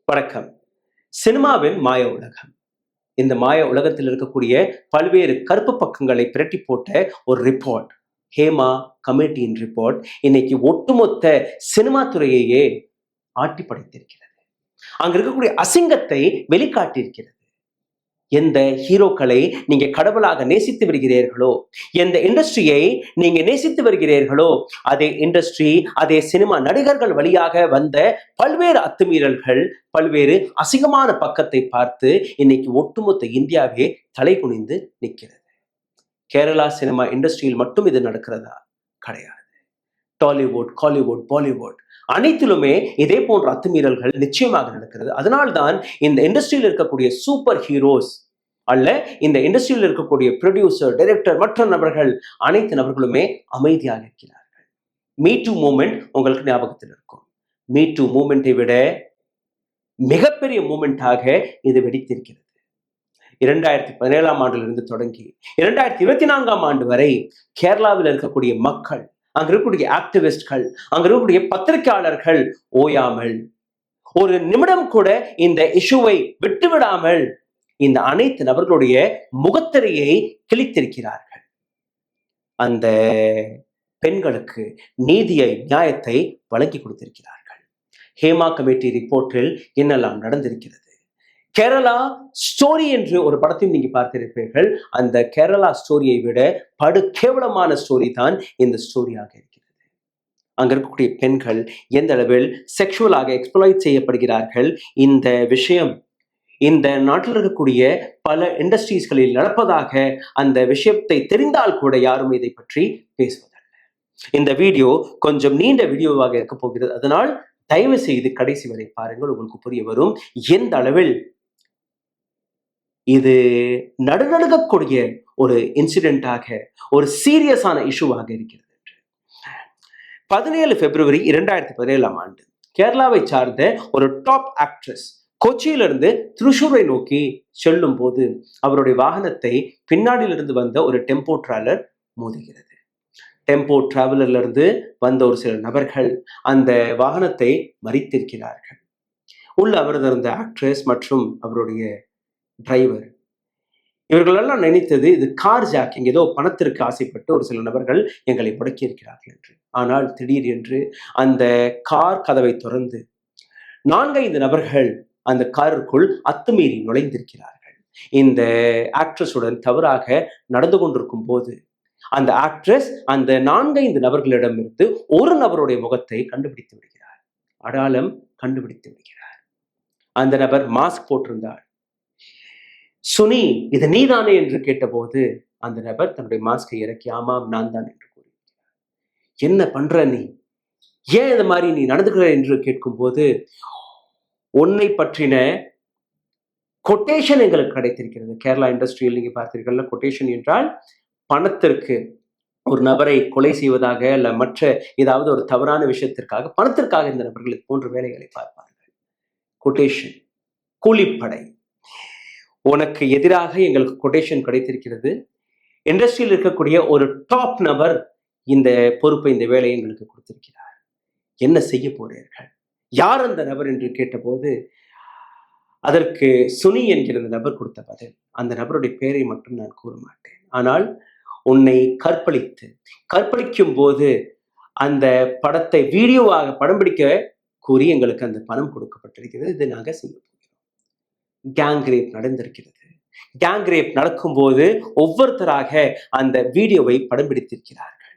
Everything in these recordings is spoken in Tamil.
வணக்கம். சினிமாவின் மாய உலகம். இந்த மாய உலகத்தில் இருக்கக்கூடிய பல்வேறு கருப்பு பக்கங்களை பிரட்டி போட்ட ஒரு ரிப்போர்ட், ஹேமா கமிட்டியின் ரிப்போர்ட், இன்னைக்கு ஒட்டுமொத்த சினிமா துறையையே ஆட்டி படைத்திருக்கிறது. அங்க இருக்கக்கூடிய அசிங்கத்தை வெளிக்காட்டியிருக்கிறது. எந்த ஹீரோக்களை நீங்க கடவுளாக நேசித்து வருகிறீர்களோ, எந்த இண்டஸ்ட்ரியை நீங்க நேசித்து வருகிறீர்களோ, அதே இண்டஸ்ட்ரி, அதே சினிமா நடிகர்கள் வழியாக வந்த பல்வேறு அத்துமீறல்கள், பல்வேறு அசிங்கமான பக்கத்தை பார்த்து இன்னைக்கு ஒட்டுமொத்த இந்தியாவே தலை குனிந்து நிற்கிறது. கேரளா சினிமா இண்டஸ்ட்ரியில் மட்டும் இது நடக்கிறதா? கிடையாது. டாலிவுட், காலிவுட், பாலிவுட் அனைத்திலுமே இதே போன்ற அத்துமீறல்கள் நிச்சயமாக நடக்கிறது. அதனால்தான் இந்த இண்டஸ்ட்ரியில் இருக்கக்கூடிய சூப்பர் ஹீரோஸ் அல்ல, இந்த இண்டஸ்ட்ரியில் இருக்கக்கூடிய ப்ரொடியூசர், டைரக்டர், மற்ற நபர்கள், அனைத்து நபர்களுமே அமைதியாக இருக்கிறார்கள். மீ டூ மூமெண்ட் உங்களுக்கு ஞாபகத்தில் இருக்கும். மீ டூ மூமெண்ட்டை விட மிகப்பெரிய மூமெண்டாக இது வெடித்திருக்கிறது. 2017ஆம் ஆண்டிலிருந்து தொடங்கி 2024ஆம் ஆண்டு வரை கேரளாவில் இருக்கக்கூடிய மக்கள், அங்க இருக்கக்கூடிய ஆக்டிவிஸ்ட்கள், அங்க இருக்கக்கூடிய பத்திரிகையாளர்கள் ஓயாமல் ஒரு நிமிடம் கூட இந்த இஷ்யூவை விட்டுவிடாமல் இந்த அனைத்து நபர்களுடைய முகத்திரையை கிழித்திருக்கிறார்கள். அந்த பெண்களுக்கு நீதியை, நியாயத்தை வழங்கி கொடுத்திருக்கிறார்கள். ஹேமா கமிட்டி ரிப்போர்ட்டில் என்னெல்லாம் நடந்திருக்கிறது? கேரளா ஸ்டோரி என்று ஒரு படத்தையும் நீங்க பார்த்திருப்பீர்கள். அந்த கேரளா ஸ்டோரியை விட படு கேவலமான ஸ்டோரி தான் இந்த ஸ்டோரியாக இருக்கிறது. அங்க இருக்கக்கூடிய பெண்கள் எந்த அளவில் செக்ஷுவலாக எக்ஸ்ப்ளாய்ட் செய்யப்படுகிறார்கள். இந்த விஷயம் இந்த நாட்டில் இருக்கக்கூடிய பல இண்டஸ்ட்ரீஸ்களில் நடப்பதாக அந்த விஷயத்தை தெரிந்தால் கூட யாரும் இதை பற்றி பேசுவதில்லை. இந்த வீடியோ கொஞ்சம் நீண்ட வீடியோவாக இருக்க போகிறது. அதனால் தயவு செய்து கடைசி வரை பாருங்கள், உங்களுக்கு புரிய வரும் எந்த அளவில் இது நடுநடுங்கக்கூடிய ஒரு இன்சிடென்டாக, ஒரு சீரியஸான இஷ்யூவாக இருக்கிறது. 17 பிப்ரவரி 2017ஆம் ஆண்டு கேரளாவை சார்ந்த ஒரு டாப் ஆக்ட்ரஸ் கொச்சியிலிருந்து திருச்சூரை நோக்கி செல்லும் போது அவருடைய வாகனத்தை பின்னாடியிலிருந்து வந்த ஒரு டெம்போ டிராவலர் மோதுகிறது. டெம்போ டிராவலர்ல இருந்து வந்த ஒரு சில நபர்கள் அந்த வாகனத்தை மறித்திருக்கிறார்கள். உள்ள அமர்ந்திருந்த ஆக்ட்ரஸ் மற்றும் அவருடைய டிரைவர், இவர்களெல்லாம் நினைத்தது இது கார் ஜாக்கிங், ஏதோ பணத்திற்கு ஆசைப்பட்டு ஒரு சில நபர்கள் எங்களை முடக்கி இருக்கிறார்கள் என்று. ஆனால் திடீர் என்று அந்த கார் கதவை திறந்து 4-5 நபர்கள் அந்த காருக்குள் அத்துமீறி நுழைந்திருக்கிறார்கள். இந்த ஆக்ட்ரஸுடன் தவறாக நடந்து கொண்டிருக்கும் போது அந்த ஆக்ட்ரஸ் அந்த 4-5 நபர்களிடமிருந்து ஒரு நபருடைய முகத்தை கண்டுபிடித்து விடுகிறார், அடையாளம் கண்டுபிடித்து விடுகிறார். அந்த நபர் மாஸ்க் போட்டிருந்தார். சுனி, இது நீதானே என்று கேட்டபோது அந்த நபர் தன்னுடைய மாஸ்கை இறக்கி ஆமாம் நான் தான் என்று கூறியிருக்கிறார். என்ன பண்ற நீ, ஏன் இந்த மாதிரி நீ நடந்துக்கிற என்று கேட்கும் போது, உன்னை பற்றின கொட்டேஷன் எங்களுக்கு கிடைத்திருக்கிறது. கேரளா இண்டஸ்ட்ரியில் நீங்க பார்த்தீர்கள், கொட்டேஷன் என்றால் பணத்திற்கு ஒரு நபரை கொலை செய்வதாக அல்ல மற்ற ஏதாவது ஒரு தவறான விஷயத்திற்காக, பணத்திற்காக இந்த நபர்கள் போன்ற வேலைகளை பார்ப்பார்கள். கொட்டேஷன், கூலிப்படை. உனக்கு எதிராக எங்களுக்கு கொட்டேஷன் கிடைத்திருக்கிறது. இண்டஸ்ட்ரியில் இருக்கக்கூடிய ஒரு டாப் நபர் இந்த பொறுப்பை, இந்த வேலையை எங்களுக்கு கொடுத்திருக்கிறார். என்ன செய்ய போறீர்கள்? யார் அந்த நபர் என்று கேட்டபோது அதற்கு சுனி என்கிற நபர் கொடுத்த பதில், அந்த நபருடைய பெயரை மட்டும் நான் கூற மாட்டேன், ஆனால் உன்னை கற்பழிக்கும் போது அந்த படத்தை வீடியோவாக படம் பிடிக்க கூறி எங்களுக்கு அந்த பணம் கொடுக்கப்பட்டிருக்கிறது. இது நாங்கள் செய்ய போகிறோம். கேங் ரேப் நடந்திருக்கிறது. கேங் ரேப் நடக்கும்போது ஒவ்வொருத்தராக அந்த வீடியோவை படம் பிடித்திருக்கிறார்கள்.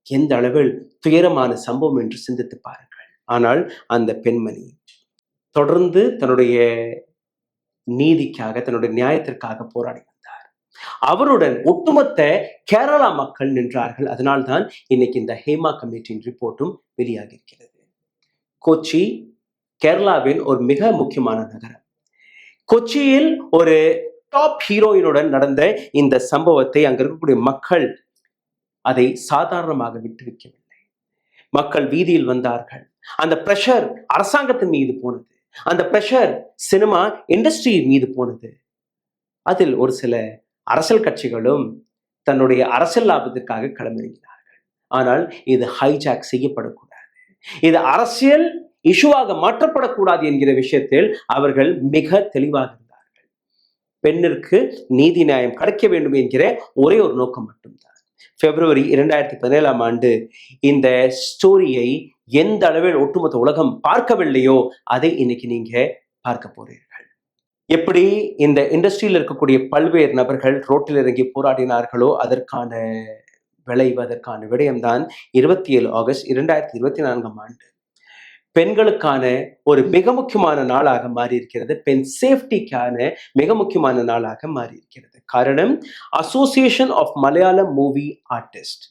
எந்த அளவில் துயரமான சம்பவம் என்று சிந்தித்து பாருங்கள். ஆனால் அந்த பெண்மணி தொடர்ந்து தன்னுடைய நீதிக்காக, தன்னுடைய நியாயத்திற்காக போராடி வந்தார். அவருடன் ஒட்டுமொத்த கேரளா மக்கள் நின்றார்கள். அதனால்தான் இன்னைக்கு இந்த ஹேமா கமிட்டியின் ரிப்போர்ட்டும் வெளியாகி இருக்கிறது. கொச்சி கேரளாவின் ஒரு மிக முக்கியமான நகரம். கொச்சியில் ஒரு டாப் ஹீரோயினுடன் நடந்த இந்த சம்பவத்தை அங்க இருக்கக்கூடிய மக்கள் அதை சாதாரணமாக விட்டுவிக்கவில்லை. மக்கள் வீதியில் வந்தார்கள். அந்த பிரஷர் அரசாங்கத்தின் மீது போனது, அந்த பிரஷர் சினிமா இண்டஸ்ட்ரி மீது போனது. அதில் ஒரு சில அரசியல் கட்சிகளும் தன்னுடைய அரசியல் லாபத்திற்காக களமிறங்கினார்கள். ஆனால் இது ஹைஜாக் செய்யப்படக்கூடாது. இது அரசியல் இஷ்யூவாக மாற்றப்படக்கூடாது என்கிற விஷயத்தில் அவர்கள் மிக தெளிவாக இருந்தார்கள். பெண்ணிற்கு நீதி நியாயம் கிடைக்க வேண்டும் என்கிற ஒரே ஒரு நோக்கம் மட்டும்தான். பிப்ரவரி 2017 இந்த ஸ்டோரியை எந்த அளவில் ஒட்டுமொத்த உலகம் பார்க்கவில்லையோ அதை இன்னைக்கு நீங்க பார்க்க போறீர்கள். எப்படி இந்த இண்டஸ்ட்ரியில் இருக்கக்கூடிய பல்வேறு நபர்கள் ரோட்டில் இறங்கி போராடினார்களோ அதற்கான விளைவு, அதற்கான விடயம்தான் 27 ஆகஸ்ட் 2024 பெண்களுக்கான ஒரு மிக முக்கியமான நாளாக மாறி இருக்கிறது. பெண் சேஃப்டிக்கான மிக முக்கியமான நாளாக மாறி இருக்கிறது. காரணம், association of Malayalam movie artist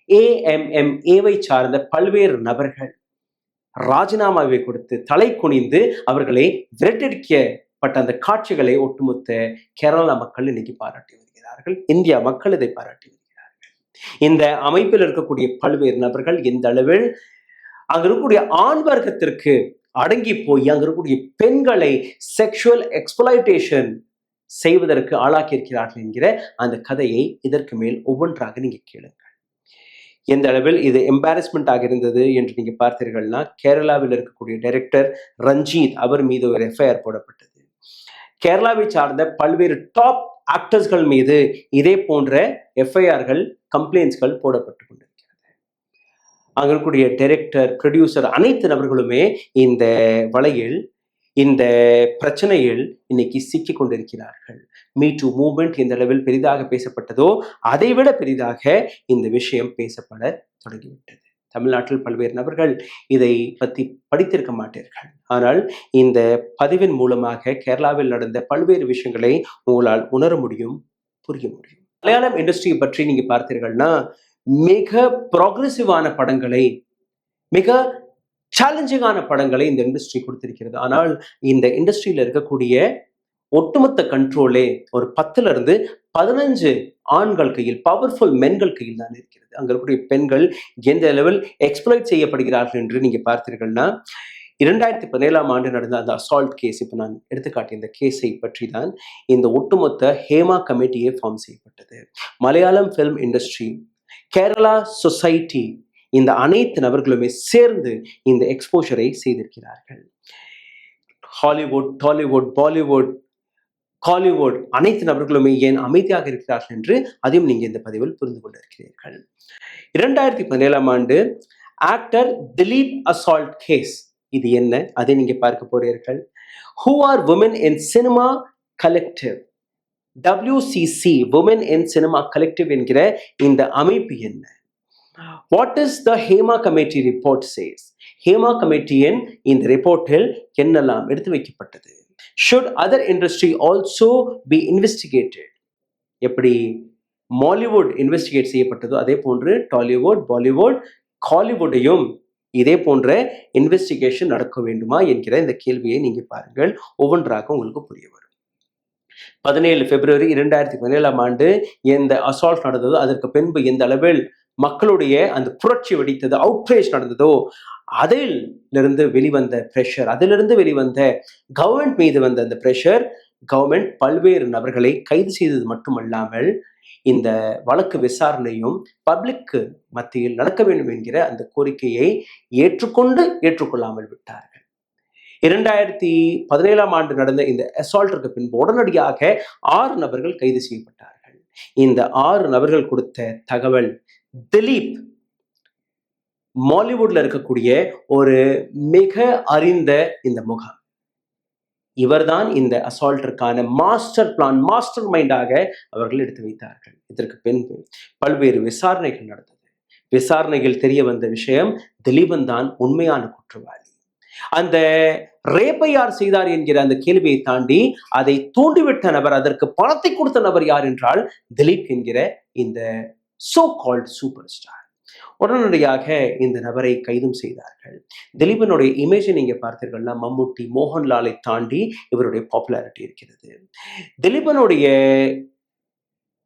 AMMA சார்ந்த பல்வேறு நபர்கள் ராஜினாமாவை கொடுத்து தலை குனிந்து அவர்களை விரட்டடிக்கப்பட்ட அந்த காட்சிகளை ஒட்டுமொத்த கேரளா மக்கள் இன்னைக்கு பாராட்டி வருகிறார்கள். இந்தியா மக்கள் இதை பாராட்டி வருகிறார்கள். இந்த அமைப்பில் இருக்கக்கூடிய பல்வேறு நபர்கள் எந்த அளவில் அங்க இருக்கக்கூடிய ஆண் வர்க்கத்திற்கு அடங்கி போய் அங்க இருக்கக்கூடிய பெண்களை செக்ஷுவல் எக்ஸ்பிளாய்டேஷன் செய்வதற்கு ஆளாக்கி இருக்கிறார்கள் என்கிற அந்த கதையை இதற்கு மேல் ஒவ்வொன்றாக நீங்க கேளுங்கள். எந்த அளவில் இது எம்பாரஸ்மெண்ட் இருந்தது என்று நீங்க பார்த்தீர்கள்னா, கேரளாவில் இருக்கக்கூடிய டைரக்டர் ரஞ்சித் அவர் மீது ஒரு எஃப்ஐஆர் போடப்பட்டது. கேரளாவை சார்ந்த பல்வேறு டாப் ஆக்டர்ஸ்கள் மீது இதே போன்ற எஃப்ஐஆர்கள் கம்ப்ளைண்ட்ஸ்கள் போடப்பட்டு கொண்டிருக்கிறது. அங்க இருக்கக்கூடிய டைரக்டர், ப்ரொடியூசர் அனைத்து நபர்களுமே இந்த வலையில், இந்த பிரச்சனையில் இன்னைக்கு சிக்கி கொண்டிருக்கிறார்கள். மீ டூ மூவ்மெண்ட் எந்த அளவில் பெரிதாக பேசப்பட்டதோ அதைவிட பெரிதாக இந்த விஷயம் பேசப்பட தொடங்கிவிட்டது. தமிழ்நாட்டில் பல்வேறு நபர்கள் இதை பற்றி படித்திருக்க மாட்டீர்கள். ஆனால் இந்த பதிவின் மூலமாக கேரளாவில் நடந்த பல்வேறு விஷயங்களை உங்களால் உணர முடியும், புரிய முடியும். மலையாளம் இண்டஸ்ட்ரியை பற்றி நீங்க பார்த்தீர்கள்னா, மிக ப்ராக்ரெசிவான படங்களை, மிக சேலஞ்சிங்கான படங்களை இந்த இண்டஸ்ட்ரி கொடுத்திருக்கிறது. ஆனால் இந்த இண்டஸ்ட்ரியில இருக்கக்கூடிய ஒட்டுமொத்த கண்ட்ரோலே ஒரு 10-15 ஆண்கள் கையில், பவர்ஃபுல் மென்கள் கையில் தான் இருக்கிறது. அங்க இருக்கக்கூடிய பெண்கள் எந்த லெவல் எக்ஸ்ப்ளாய்ட் செய்யப்படுகிறார்கள் என்று நீங்க பார்த்தீர்கள்னா, 2017 நடந்த அந்த அசால்ட் கேஸ், இப்போ நான் எடுத்துக்காட்டிய இந்த கேஸை பற்றி தான் இந்த ஒட்டுமொத்த ஹேமா கமிட்டியே ஃபார்ம் செய்யப்பட்டது. Malayalam film industry, Kerala society, இந்த அனைத்து நபர்களுமே சேர்ந்து இந்த எக்ஸ்போஷரை செய்திருக்கிறார்கள். ஹாலிவுட், டாலிவுட், பாலிவுட், காலிவுட் அனைத்து நபர்களுமே ஏன் அமைதியாக இருக்கிறார்கள் என்று அதையும் நீங்க இந்த பதிவில் புரிந்து கொண்டிருக்கிறீர்கள். 2017 ஆக்டர் திலீப் அசால்ட் கேஸ், இது என்ன அதை நீங்க பார்க்க போறீர்கள். Who are women in cinema collective, WCC Women in Cinema Collective என்கிற இந்த அமைப்பு என்ன? What is the Hema committee report says? Hema கமிட்டியின் இந்த ரிப்போர்ட்டில் என்னெல்லாம் எடுத்து வைக்கப்பட்டது? Should other industry also be investigated? எப்படி மாலிவுட் இன்வெஸ்டிகேட் செய்யப்பட்டதோ அதே போன்று டாலிவுட், பாலிவுட், காலிவுட்டையும் இதே போன்ற இன்வெஸ்டிகேஷன் நடக்க வேண்டுமா என்கிற இந்த கேள்வியை நீங்க பாருங்கள். ஒவ்வொன்றாக உங்களுக்கு புரிய வரும். 17 பிப்ரவரி 2017 எந்த அசால்ட் நடந்ததோ அதற்கு பின்பு எந்த அளவில் மக்களுடைய அந்த புரட்சி வெடித்தது, அவுட்ரேஜ் நடந்ததோ, அதிலிருந்து வெளிவந்த பிரஷர், அதிலிருந்து வெளிவந்த கவர்மெண்ட் மீது வந்த அந்த பிரஷர், கவர்மெண்ட் பல்வேறு நபர்களை கைது செய்தது மட்டுமல்லாமல் இந்த வழக்கு விசாரணையும் பப்ளிக்கு மத்தியில் நடக்க வேண்டும் என்கிற அந்த கோரிக்கையை ஏற்றுக்கொள்ளாமல் விட்டார்கள். 2017 நடந்த இந்த அசால்ட்டிற்கு பின்பு உடனடியாக 6 நபர்கள் கைது செய்யப்பட்டார்கள். இந்த 6 நபர்கள் கொடுத்த தகவல், திலீப் மாலிவுட்ல இருக்கக்கூடிய ஒரு மிக அறிந்த இந்த முகம், இவர்தான் இந்த அசால்ட்டிற்கான மாஸ்டர் பிளான், மாஸ்டர் மைண்டாக அவர்கள் எடுத்து வைத்தார்கள். இதற்கு பின்பு பல்வேறு விசாரணைகள் நடந்தது. விசாரணையில் தெரிய வந்த விஷயம், திலீபன் தான் உண்மையான குற்றவாளி. அந்த ரேப்பை யார் செய்தார் என்கிற அந்த கேள்வியை தாண்டி அதை தூண்டிவிட்ட நபர், அதற்கு பணத்தை கொடுத்த நபர் யார் என்றால் திலீப் என்கிற இந்த சோ கால்ட் சூப்பர் ஸ்டார். உடனடியாக இந்த நபரை கைதும் செய்தார்கள். திலீபனுடைய இமேஜை நீங்க பார்த்தீர்கள்னா, மம்முட்டி, மோகன்லாலை தாண்டி இவருடைய பாப்புலாரிட்டி இருக்கிறது. திலீபனுடைய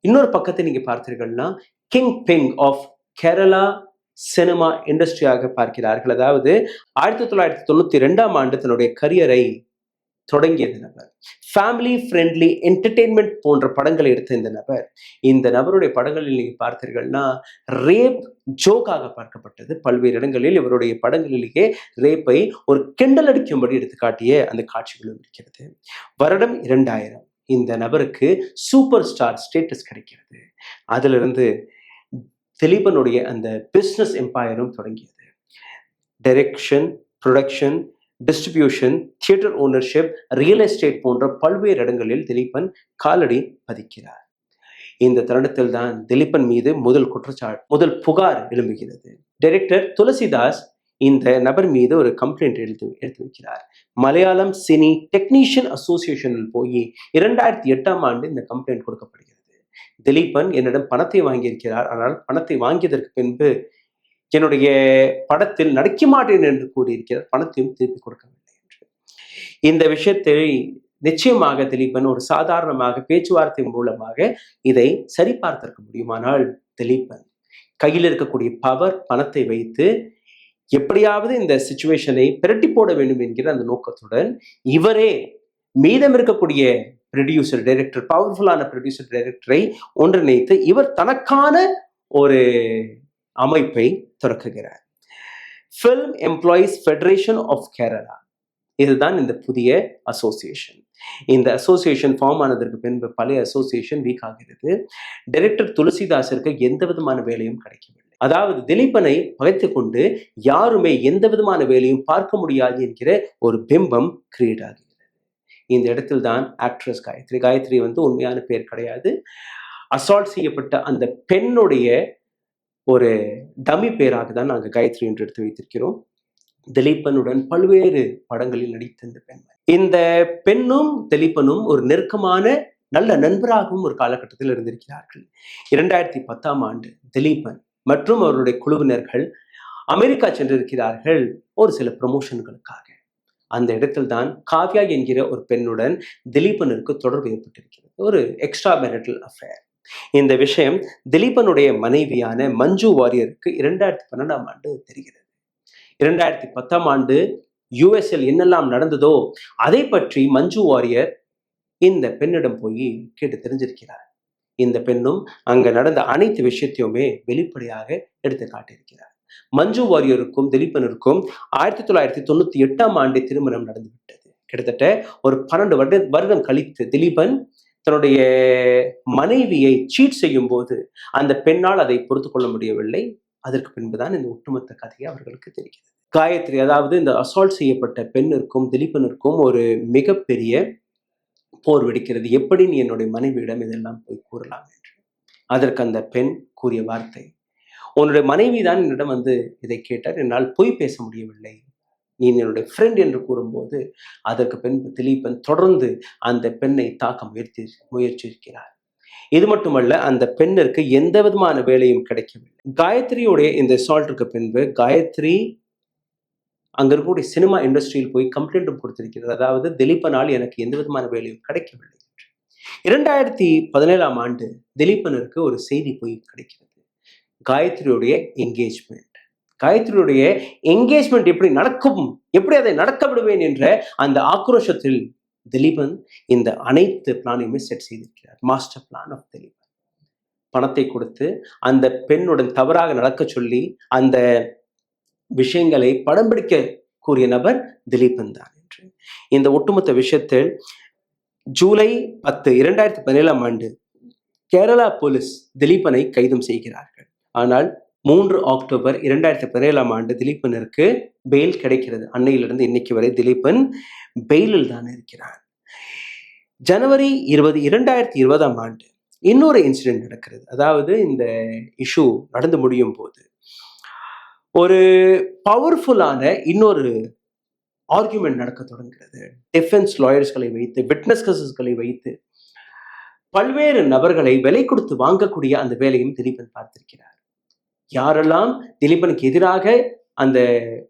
இன்னொரு பக்கத்தை நீங்க பார்த்தீர்கள்னா, kingpin of Kerala cinema இண்டஸ்ட்ரியாக பார்க்கிறார்கள். அதாவது 1992 தன்னுடைய கரியரை தொடங்கிய இந்த நபர். ஃபேமிலி ஃப்ரெண்ட்லி என்டர்டெயின்மெண்ட் போன்ற படங்களை எடுத்த இந்த நபருடைய படங்களில் நீங்க பார்த்தீர்கள்னா ரேப் ஜோக்காக பார்க்கப்பட்டது. பல்வேறு இடங்களில் இவருடைய படங்களிலேயே ரேப்பை ஒரு கிண்டல் அடிக்கும்படி எடுத்துக்காட்டிய அந்த காட்சிகளும் இருக்கிறது. வருடம் 2000 இந்த நபருக்கு சூப்பர் ஸ்டார் ஸ்டேட்டஸ் கிடைக்கிறது. அதிலிருந்து திலீபனுடைய அந்த பிஸ்னஸ் எம்பையரும் தொடங்கியது. Direction, production, distribution, theatre ownership, real estate போன்ற பல்வேறு இடங்களில் திலீபன் காலடி பதிக்கிறார். இந்த தருணத்தில் தான் திலீபன் மீது முதல் புகார் எழும்புகிறது. டைரக்டர் துளசிதாஸ் இந்த நபர் மீது ஒரு கம்ப்ளைண்ட் எடுத்து வைக்கிறார். மலையாளம் சினி டெக்னீஷியன் அசோசியேஷனில் போய் 2008 இந்த கம்ப்ளைண்ட் கொடுக்கப்படுகிறது. திலீபன் என்னிடம் பணத்தை வாங்கியிருக்கிறார், ஆனால் பணத்தை வாங்கியதற்கு பின்பு என்னுடைய படத்தில் நடிக்க மாட்டேன் என்று கூறியிருக்கிறார், பணத்தையும் திருப்பி கொடுக்கவில்லை என்று. இந்த விஷயத்தை நிச்சயமாக திலீபன் ஒரு சாதாரணமாக பேச்சுவார்த்தை மூலமாக இதை சரிபார்த்திருக்க முடியுமானால் திலீபன் கையில் இருக்கக்கூடிய பவர் பணத்தை வைத்து எப்படியாவது இந்த சிச்சுவேஷனை பிரட்டி போட வேண்டும் என்கிற அந்த நோக்கத்துடன் இவரே மீதம் இருக்கக்கூடிய ப்ரொடியூசர் டைரக்டர், பவர்ஃபுல்லான ப்ரொடியூசர் டைரக்டரை ஒன்றிணைத்து இவர் தனக்கான ஒரு அமைப்பை தொடக்குகிறார். Film employees federation of Kerala, இதுதான் இந்த புதிய அசோசியேஷன். இந்த அசோசியேஷன் ஃபார்ம் ஆனதற்கு பின்பு பழைய அசோசியேஷன் வீக் ஆகிறது. டைரக்டர் துளசிதாஸிற்கு எந்த விதமான வேலையும் கிடைக்கவில்லை. அதாவது திலீபனை பகைத்து கொண்டு யாருமே எந்த விதமான வேலையும் பார்க்க முடியாது என்கிற ஒரு பிம்பம் கிரியேட் ஆகிறது. இந்த இடத்தில் தான் ஆக்ட்ரஸ் காயத்ரி உண்மையான பேர் கிடையாது, அசால்ட் செய்யப்பட்ட அந்த பெண்ணுடைய ஒரு டமி பேராக தான் நாங்கள் காயத்ரி என்று எடுத்து வைத்திருக்கிறோம். திலீபனுடன் பல்வேறு படங்களில் நடித்த இந்த பெண்ணும் திலீபனும் ஒரு நெருக்கமான நல்ல நண்பராகவும் ஒரு காலகட்டத்தில் இருந்திருக்கிறார்கள். 2010 திலீபன் மற்றும் அவருடைய குழுவினர்கள் அமெரிக்கா சென்றிருக்கிறார்கள் ஒரு சில ப்ரமோஷன்களுக்காக. அந்த இடத்தில் தான் காவ்யா என்கிற ஒரு பெண்ணுடன் திலீபனுக்கு தொடர்பு ஏற்பட்டிருக்கிறது, ஒரு எக்ஸ்ட்ரா மேரிட்டல் அஃபேர். இந்த விஷயம் திலீபனுடைய மனைவியான மஞ்சு வாரியருக்கு 2012 தெரிகிறது. 2010 யுஎஸ்எல் என்னெல்லாம் நடந்ததோ அதை பற்றி மஞ்சு வாரியர் இந்த பெண்ணிடம் போய் கேட்டு தெரிஞ்சிருக்கிறார். இந்த பெண்ணும் அங்க நடந்த அனைத்து விஷயத்தையுமே வெளிப்படையாக எடுத்து காட்டியிருக்கிறார். மஞ்சு வாரியருக்கும் திலீபனுக்கும் 1998 திருமணம் நடந்துவிட்டது. கிட்டத்தட்ட ஒரு 12 வருடம் கழித்து திலீபன் தன்னுடைய மனைவியை சீட் செய்யும் போது அந்த பெண்ணால் அதை பொறுத்து கொள்ள முடியவில்லை. அதற்கு பின்புதான் இந்த ஒட்டுமொத்த கதையை அவர்களுக்கு தெரிகிறது. காயத்ரி, அதாவது இந்த அசால்ட் செய்யப்பட்ட பெண்ணிற்கும் திலீபனுக்கும் ஒரு மிகப்பெரிய போர் வெடிக்கிறது. எப்படி நீ என்னுடைய மனைவியிடம் இதெல்லாம் போய் கூறலாம் என்று. அதற்கு அந்த பெண் கூறிய வார்த்தை, உன்னுடைய மனைவி தான் என்னிடம் இதை கேட்டார், என்னால் பொய் பேச முடியவில்லை, நீ என்னுடைய ஃப்ரெண்ட் என்று கூறும்போது அதற்கு பின்பு திலீபன் தொடர்ந்து அந்த பெண்ணை தாக்க முயற்சிக்கிறார். இது மட்டுமல்ல, அந்த பெண்ணிற்கு எந்த விதமான வேலையும் கிடைக்கவில்லை. காயத்ரியுடைய இந்த அசால்ட்டுக்கு பின்பு காயத்ரி அங்க இருக்கக்கூடிய சினிமா இண்டஸ்ட்ரியில் போய் கம்ப்ளைண்ட்டும் கொடுத்திருக்கிறது. அதாவது திலீபனால் எனக்கு எந்த விதமான வேலையும் கிடைக்கவில்லை என்று. 2017 திலீபனுக்கு ஒரு செய்தி போய் கிடைக்கிறது. காயத்ரியுடைய என்கேஜ்மெண்ட். காயத்ரியுடைய என்கேஜ்மெண்ட் எப்படி நடக்கும், எப்படி அதை நடக்க விடுவேன் என்ற அந்த ஆக்ரோஷத்தில் திலீபன் இந்த அனைத்து பிளானையுமே செட் செய்திருக்கிறார். Master plan of Dileepan. பணத்தை கொடுத்து அந்த பெண்ணுடன் தவறாக நடக்க சொல்லி அந்த விஷயங்களை படம் பிடிக்க கூறிய நபர் திலீபன் தான் என்று. இந்த ஒட்டுமொத்த விஷயத்தில் ஜூலை 10, 2017 கேரளா போலீஸ் திலீபனை கைதும் செய்கிறார்கள். ஆனால் 3 அக்டோபர் 2017 திலீபனிற்கு பெயில் கிடைக்கிறது. அன்னையிலிருந்து இன்னைக்கு வரை திலீபன் பெயிலில் தான் இருக்கிறார். ஜனவரி 20, 2020 இன்னொரு இன்சிடென்ட் நடக்கிறது. அதாவது இந்த இஷ்யூ நடந்து முடியும் போது ஒரு பவர்ஃபுல்லான இன்னொரு ஆர்குமெண்ட் நடக்க தொடங்குகிறது. டிஃபென்ஸ் லாயர்ஸ்களை வைத்து, விட்னஸ்களை வைத்து பல்வேறு நபர்களை விலை கொடுத்து வாங்கக்கூடிய அந்த வேலையும் திலீபன் பார்த்திருக்கிறார். யாரெல்லாம் திலீபனுக்கு எதிராக அந்த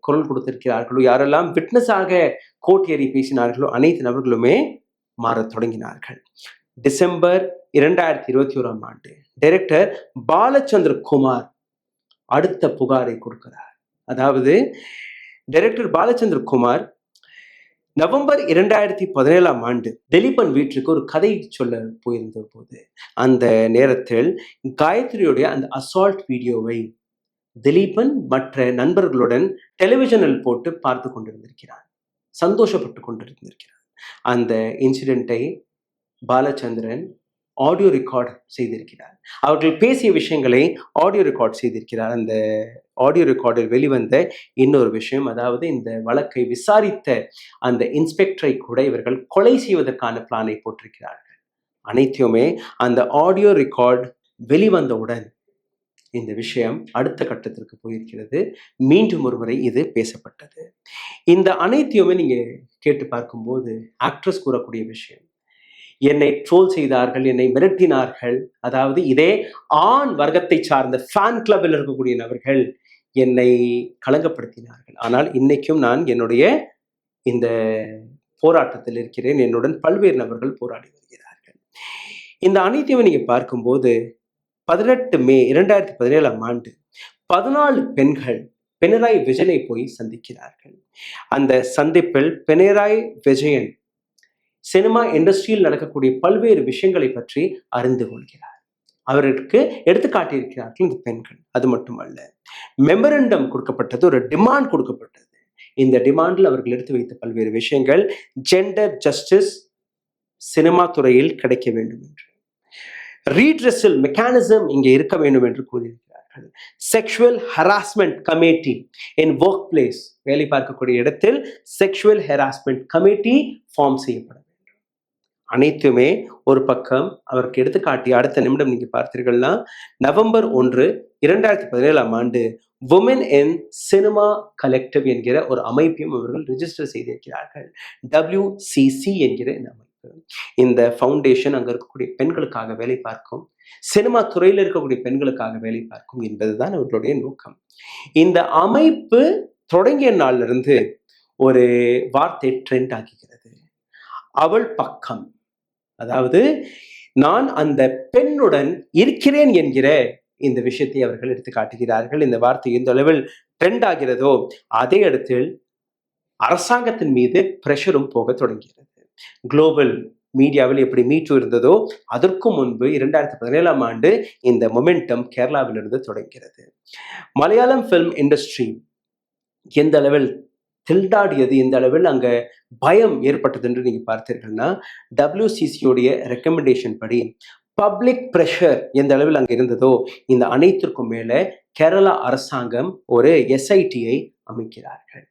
குரல் கொடுத்திருக்கிறார்களோ, யாரெல்லாம் விட்னஸாக கோர்ட் ஏறி பேசினார்களோ, அனைத்து நபர்களுமே மாறத் தொடங்கினார்கள். டிசம்பர் 2021 டைரக்டர் பாலச்சந்திர குமார் அடுத்த புகாரை கொடுக்கிறார். அதாவது டைரக்டர் பாலச்சந்திர குமார் நவம்பர் 2017ஆம் ஆண்டு திலீபன் வீட்டுக்கு ஒரு கதை சொல்ல போயிருந்த போது அந்த நேரத்தில் காயத்ரியுடைய அந்த அசால்ட் வீடியோவை திலீபன் மற்ற நண்பர்களுடன் டெலிவிஷனில் போட்டு பார்த்து கொண்டிருந்திருக்கிறார், சந்தோஷப்பட்டு கொண்டிருந்திருக்கிறார். அந்த இன்சிடென்ட்டை பாலச்சந்திரன் ஆடியோ ரெக்கார்ட் செய்திருக்கிறார். அவர்கள் பேசிய விஷயங்களை ஆடியோ ரெக்கார்ட் செய்திருக்கிறார். அந்த ஆடியோ ரெக்கார்டில் வெளிவந்த இன்னொரு விஷயம், அதாவது இந்த வழக்கை விசாரித்த அந்த இன்ஸ்பெக்டரை கூட இவர்கள் கொலை செய்வதற்கான பிளானை போட்டிருக்கிறார்கள். அனைத்தையுமே அந்த ஆடியோ ரெக்கார்ட் வெளிவந்தவுடன் இந்த விஷயம் அடுத்த கட்டத்திற்கு போயிருக்கிறது. மீண்டும் ஒருமுறை இது பேசப்பட்டது. இந்த அனைத்தையுமே நீங்க கேட்டு பார்க்கும்போது ஆக்ட்ரஸ் கூறக்கூடிய விஷயம், என்னை ட்ரோல் செய்தார்கள், என்னை மிரட்டினார்கள், அதாவது இதே ஆண் வர்க்கத்தை சார்ந்த ஃபேன் கிளப்பில் இருக்கக்கூடிய நபர்கள் என்னை களங்கப்படுத்தினார்கள். ஆனால் இன்னைக்கும் நான் என்னுடைய இந்த போராட்டத்தில் இருக்கிறேன், என்னுடன் பல்வேறு நபர்கள் போராடி வருகிறார்கள். இந்த அனைத்தையும் நீங்க பார்க்கும்போது 18 மே 2017ஆம் ஆண்டு 14 பெண்கள் பினராயி விஜயனை போய் சந்திக்கிறார்கள். அந்த சந்திப்பில் பினராயி விஜயன் சினிமா இண்டஸ்ட்ரியில் நடக்கக்கூடிய பல்வேறு விஷயங்களை பற்றி அறிந்து கொள்கிறார். அவருக்கு எடுத்துக்காட்டியிருக்கிறார்கள் இந்த பெண்கள். அது மட்டுமல்ல, மெமரண்டம் கொடுக்கப்பட்டது, ஒரு டிமாண்ட் கொடுக்கப்பட்டது. இந்த டிமாண்டில் அவர்கள் எடுத்து வைத்த பல்வேறு விஷயங்கள், ஜெண்டர் ஜஸ்டிஸ் சினிமா துறையில் கிடைக்க வேண்டும் என்று, ரீட்ரெஸல் மெக்கானிசம் இங்கே இருக்க வேண்டும் என்று கூறியிருக்கிறார்கள். Sexual harassment committee in work place, வேலை பார்க்கக்கூடிய இடத்தில் செக்ஷுவல் ஹராஸ்மெண்ட் கமிட்டி ஃபார்ம் செய்யப்பட வேண்டும். அனைத்துமே ஒரு பக்கம் அவருக்கு எடுத்துக்காட்டி அடுத்த நிமிடம் நீங்க பார்த்தீர்கள்னா நவம்பர் 1, 2017ஆம் ஆண்டு உமன் இன் சினிமா கலெக்டிவ் என்கிற ஒரு அமைப்பையும் அவர்கள் ரிஜிஸ்டர் செய்திருக்கிறார்கள். WCC என்கிற இந்த அமைப்பு, இந்த ஃபவுண்டேஷன் அங்க இருக்கக்கூடிய பெண்களுக்காக வேலை பார்க்கும், சினிமா துறையில் இருக்கக்கூடிய பெண்களுக்காக வேலை பார்க்கும் என்பதுதான் அவர்களுடைய நோக்கம். இந்த அமைப்பு தொடங்கிய நாள்ல இருந்து ஒரு வார்த்தை ட்ரெண்ட் ஆகிக்கிறது, அவள் பக்கம். அதாவது நான் அந்த பெண்ணுடன் இருக்கிறேன் என்கிற இந்த விஷயத்தை அவர்கள் எடுத்து காட்டுகிறார்கள். இந்த வார்த்தை எந்த அளவில் ட்ரெண்ட் ஆகிறதோ அதே இடத்தில் அரசாங்கத்தின் மீது பிரஷரும் போக தொடங்கிறது. குளோபல் மீடியாவில் எப்படி மீட்டு இருந்ததோ அதற்கு முன்பு 2017ஆம் ஆண்டு இந்த மொமெண்டம் கேரளாவிலிருந்து தொடங்கிறது. மலையாளம் ஃபிலிம் இண்டஸ்ட்ரி எந்த அளவில் திண்டாடியது, எந்த அளவில் அங்க பயம் ஏற்பட்டது என்று நீங்க பார்த்தீர்கள்னா WCCயோடைய ரெக்கமெண்டேஷன் படி பப்ளிக் பிரஷர் எந்த அளவில் அங்க இருந்ததோ இந்த அனைத்திற்கும் மேல கேரளா அரசாங்கம் ஒரு SITயை அமைக்கிறார்கள்.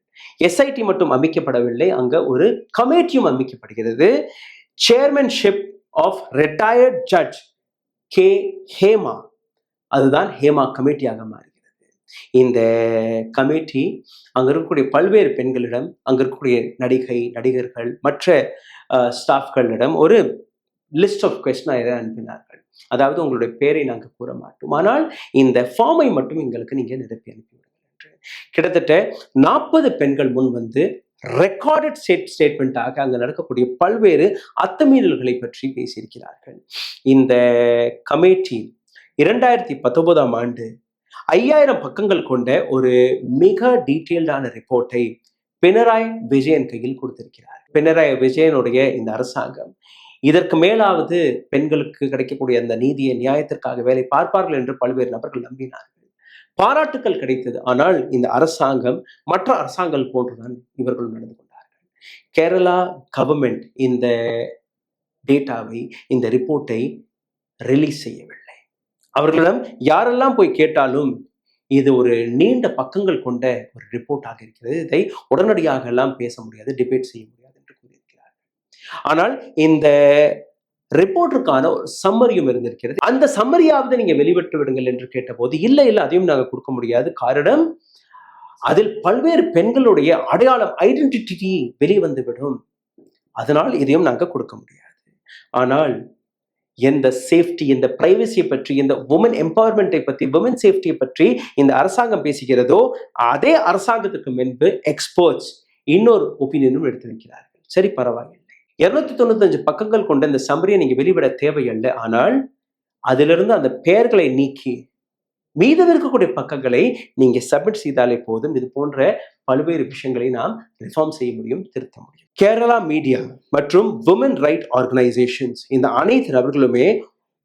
SIT மட்டும் அமைக்கப்படவில்லை, அங்க ஒரு கமிட்டியும் அமைக்கப்படுகிறது. Chairmanship of retired judge K. Hema, அதுதான் ஹேமா கமிட்டியாக மாறுகிறது. இந்த கமிட்டி அங்க இருக்கக்கூடிய பல்வேறு பெண்களிடம், அங்க இருக்கக்கூடிய நடிகர்கள் மற்ற ஸ்டாஃப்களிடம் ஒரு லிஸ்ட் ஆஃப் கொஸ்டின் அனுப்பினார்கள். அதாவது உங்களுடைய பேரை நாங்கள் கூற மாட்டோம், ஆனால் இந்த ஃபார்மை மட்டும் எங்களுக்கு நீங்க நிரப்பி அனுப்பிவிடுங்கள் என்று. கிட்டத்தட்ட 40 பெண்கள் முன் வந்து ரெக்கார்டட் ஸ்டேட்மெண்டாக அங்க நடக்கக்கூடிய பல்வேறு அத்துமீறல்களை பற்றி பேசியிருக்கிறார்கள். இந்த கமிட்டி 2019ஆம் ஆண்டு 5000 பக்கங்கள் கொண்ட ஒரு மிக டீட்டெயில்டான ரிப்போர்ட்டை பினராயி விஜயன் கையில் கொடுத்திருக்கிறார். பினராயி விஜயனுடைய இந்த அரசாங்கம் இதற்கு மேலாவது பெண்களுக்கு கிடைக்கக்கூடிய அந்த நீதியை, நியாயத்திற்காக வேலை பார்ப்பார்கள் என்று பல்வேறு நபர்கள் நம்பினார்கள். பாராட்டுக்கள் கிடைத்தது. ஆனால் இந்த அரசாங்கம் மற்ற அரசாங்கங்கள் போன்றுதான் இவர்கள் நடந்து கொண்டார்கள். கேரளா கவர்மெண்ட் இந்த டேட்டாவை, இந்த ரிப்போர்ட்டை ரிலீஸ் செய்யவில்லை. அவர்களிடம் யாரெல்லாம் போய் கேட்டாலும் இது ஒரு நீண்ட பக்கங்கள் கொண்ட ஒரு ரிப்போர்ட்டாக இருக்கிறது, இதை உடனடியாக எல்லாம் பேச முடியாது, டிபேட் செய்ய முடியாது என்று கூறியிருக்கிறார்கள். ஆனால் இந்த ரிப்போர்ட்டுக்கான ஒரு சம்மரியும் இருந்திருக்கிறது. அந்த சம்மரியாவது நீங்க வெளிவிட்டு விடுங்கள் என்று கேட்டபோது இல்லை அதையும் நாங்கள் கொடுக்க முடியாது, காரணம் அதில் பல்வேறு பெண்களுடைய அடையாளம், ஐடென்டிட்டி வெளிவந்துவிடும், அதனால் இதையும் நாங்கள் கொடுக்க முடியாது. ஆனால் எந்த சேஃப்டி, இந்த பிரைவசியை பற்றி, இந்த உமன் எம்பவர்மெண்ட்டை பற்றி, உமன் சேஃப்டியை பற்றி இந்த அரசாங்கம் பேசுகிறதோ அதே அரசாங்கத்துக்கு முன்பு எக்ஸ்பர்ட்ஸ் இன்னொரு ஒப்பீனியனும் எடுத்து வைக்கிறார்கள். சரி, பரவாயில்லை, 295 பக்கங்கள் கொண்ட இந்த சம்மரியை நீங்க வெளிவிட தேவையில்லை, ஆனால் அதிலிருந்து அந்த பெயர்களை நீக்கி மீதம் இருக்கக்கூடிய பக்கங்களை நீங்க சப்மிட் செய்தாலே போதும். இது போன்ற பல்வேறு விஷயங்களை நாம் ரிஃபார்ம் செய்ய முடியும், திருத்த முடியும். கேரளா மீடியா மற்றும் விமன் ரைட் ஆர்கனைசேஷன்ஸ் இந்த அனைத்து நபர்களுமே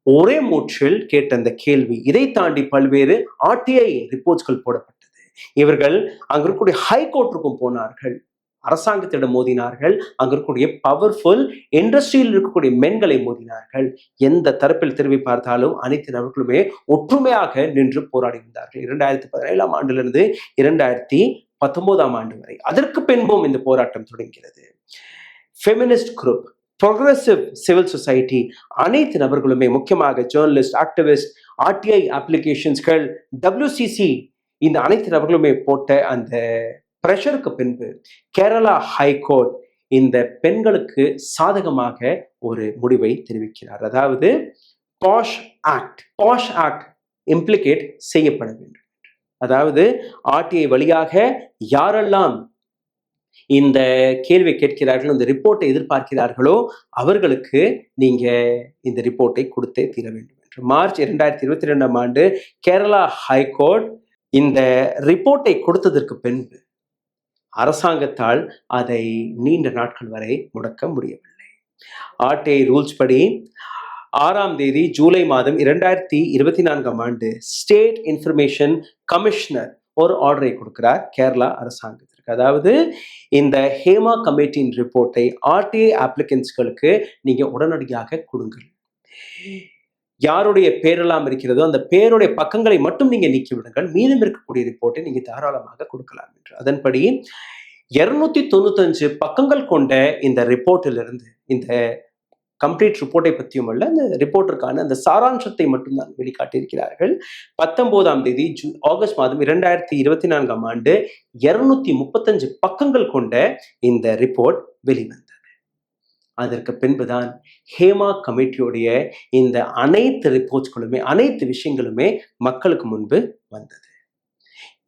ஒரே மூச்சில் கேட்ட அந்த கேள்வி. இதை தாண்டி பல்வேறு ஆர்டிஐ ரிப்போர்ட்ஸ்கள் போடப்பட்டது. இவர்கள் அங்க இருக்கக்கூடிய ஹைகோர்ட்டுக்கும் போனார்கள், அரசாங்கத்திடம் மோதினார்கள், அங்க இருக்கக்கூடிய பவர்ஃபுல் இண்டஸ்ட்ரியில் இருக்கக்கூடிய மென்களை மோதினார்கள். எந்த தரப்பில் திரும்பி பார்த்தாலும் அனைத்து நபர்களுமே ஒற்றுமையாக நின்று போராடி இருந்தார்கள். 2017 ஆண்டிலிருந்து 2019 ஆண்டு வரை. அதற்கு பின்பும் இந்த போராட்டம் தொடங்கிறது. Feminist group, progressive civil society, அனைத்து நபர்களுமே, முக்கியமாக ஜேர்னலிஸ்ட், ஆக்டிவிஸ்ட், ஆர்டிஐ அப்ளிகேஷன்ஸ்கள், WCC, இந்த அனைத்து நபர்களுமே போட்ட அந்த பிரஷருக்கு பின்பு கேரளா ஹைகோர்ட் இந்த பெண்களுக்கு சாதகமாக ஒரு முடிவை தெரிவிக்கிறார். அதாவது பாஷ் ஆக்ட் இம்ப்ளிகேட் செய்யப்பட வேண்டும். அதாவது ஆர்டிஐ வழியாக யாரெல்லாம் இந்த கேள்வி கேட்கிறார்கள், இந்த ரிப்போர்ட்டை எதிர்பார்க்கிறார்களோ அவர்களுக்கு நீங்க இந்த ரிப்போர்ட்டை கொடுத்தே தீர வேண்டும் என்று மார்ச் 2022 ஆண்டு கேரளா ஹைகோர்ட் இந்த ரிப்போர்ட்டை கொடுத்ததற்கு பின்பு அரசாங்கத்தால் அதை நீண்ட நாட்கள் வரை முடக்க முடியவில்லை. ஆர்டிஐ ரூல்ஸ் படி 6ஆம் தேதி ஜூலை மாதம் 2024 ஆண்டு ஸ்டேட் இன்ஃபர்மேஷன் கமிஷனர் ஒரு ஆர்டரை கொடுக்கிறார் கேரளா அரசாங்கத்திற்கு. அதாவது இந்த ஹேமா கமிட்டியின் ரிப்போர்ட்டை ஆர்டிஐ அப்ளிகன்ஸ்களுக்கு நீங்க உடனடியாக கொடுங்கள். யாருடைய பேரெல்லாம் இருக்கிறதோ அந்த பேருடைய பக்கங்களை மட்டும் நீங்க நீக்கி விடுங்கள், மீதம் இருக்கக்கூடிய ரிப்போர்ட்டை நீங்க தாராளமாக கொடுக்கலாம் என்று. அதன்படி 295 பக்கங்கள் கொண்ட இந்த ரிப்போர்ட்டிலிருந்து, இந்த கம்ப்ளீட் ரிப்போர்ட்டை பற்றியும் அல்ல, அந்த ரிப்போர்ட்டிற்கான அந்த சாராம்சத்தை மட்டும்தான் வெளிக்காட்டியிருக்கிறார்கள். 19ஆம் தேதி ஆகஸ்ட் மாதம் 2024 ஆண்டு 235 பக்கங்கள் கொண்ட இந்த ரிப்போர்ட் வெளிவந்தது. அதற்கு பின்புதான் ஹேமா கமிட்டியுடைய இந்த அனைத்து ரிப்போர்ட்ஸ்களுமே, அனைத்து விஷயங்களுமே மக்களுக்கு முன்பு வந்தது.